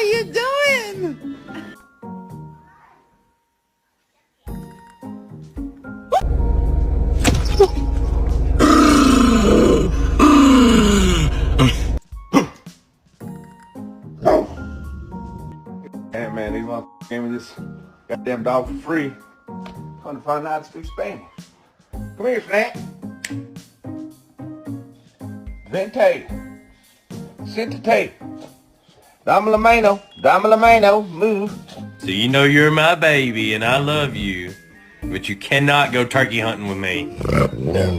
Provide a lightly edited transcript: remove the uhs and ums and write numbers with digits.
you doing? Hey man, these motherfuckers gave me this goddamn dog for free. Trying to find out how to speak Spanish. Come here, Snack. Vente. Sentate. Dame la mano, move. So you know you're my baby and I love you, but you cannot go turkey hunting with me.